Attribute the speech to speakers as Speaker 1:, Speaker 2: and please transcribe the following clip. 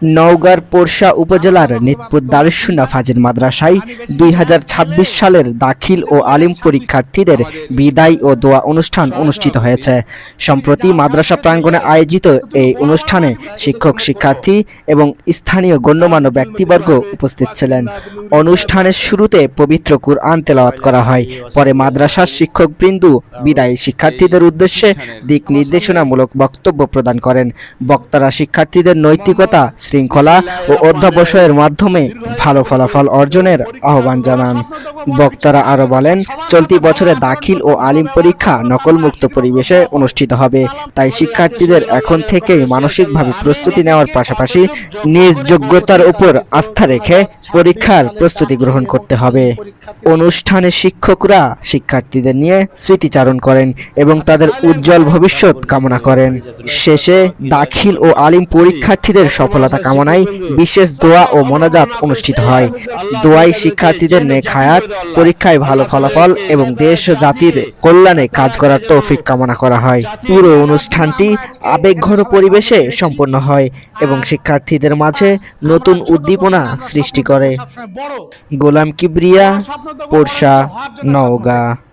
Speaker 1: নওগাঁর পোরশা উপজেলার নিতপুর দারুস-সুন্নাহ ফাজিল মাদ্রাসায় ২০২৬ সালের দাখিল ও আলিম পরীক্ষার্থীদের বিদায় ও দোয়া অনুষ্ঠান অনুষ্ঠিত হয়েছে। সম্প্রতি মাদ্রাসা প্রাঙ্গণে আয়োজিত এই অনুষ্ঠানে শিক্ষক, শিক্ষার্থী এবং স্থানীয় গণ্যমান্য ব্যক্তিবর্গ উপস্থিত ছিলেন। অনুষ্ঠানের শুরুতে পবিত্র কুরআন তেলাওয়াত করা হয়। পরে মাদ্রাসার শিক্ষকবৃন্দ বিদায়ী শিক্ষার্থীদের উদ্দেশ্যে দিক নির্দেশনামূলক বক্তব্য প্রদান করেন। বক্তারা শিক্ষার্থীদের নৈতিকতা, শৃঙ্খলা ও অধ্যবসায়ের মাধ্যমে ভালো ফলাফল অর্জনের আহ্বান জানান। বক্তারা আরও বলেন, চলতি বছরে দাখিল ও আলিম পরীক্ষা নকলমুক্ত পরিবেশে অনুষ্ঠিত হবে, তাই শিক্ষার্থীদের এখন থেকেই মানসিকভাবে প্রস্তুতি নেওয়ার পাশাপাশি নিজ যোগ্যতার উপর আস্থা রেখে পরীক্ষার প্রস্তুতি গ্রহণ করতে হবে। অনুষ্ঠানে শিক্ষকরা শিক্ষার্থীদের নিয়ে স্মৃতিচারণ করেন এবং তাদের উজ্জ্বল ভবিষ্যৎ কামনা করেন। শেষে দাখিল ও আলিম পরীক্ষার্থীদের সফলতা কামনায় বিশেষ দোয়া ও মোনাজাত অনুষ্ঠিত হয়। দোয়ায় শিক্ষার্থীদের নেক হায়াত, পরীক্ষায় ভালো ফলাফল এবং দেশ ও জাতির কল্যাণে কাজ করার তৌফিক কামনা করা হয়। পুরো অনুষ্ঠানটি আবেগঘন পরিবেশে সম্পন্ন হয় এবং শিক্ষার্থীদের মাঝে নতুন উদ্দীপনা সৃষ্টি করে। গোলাম কিবরিয়া, পোরশা, নওগাঁ।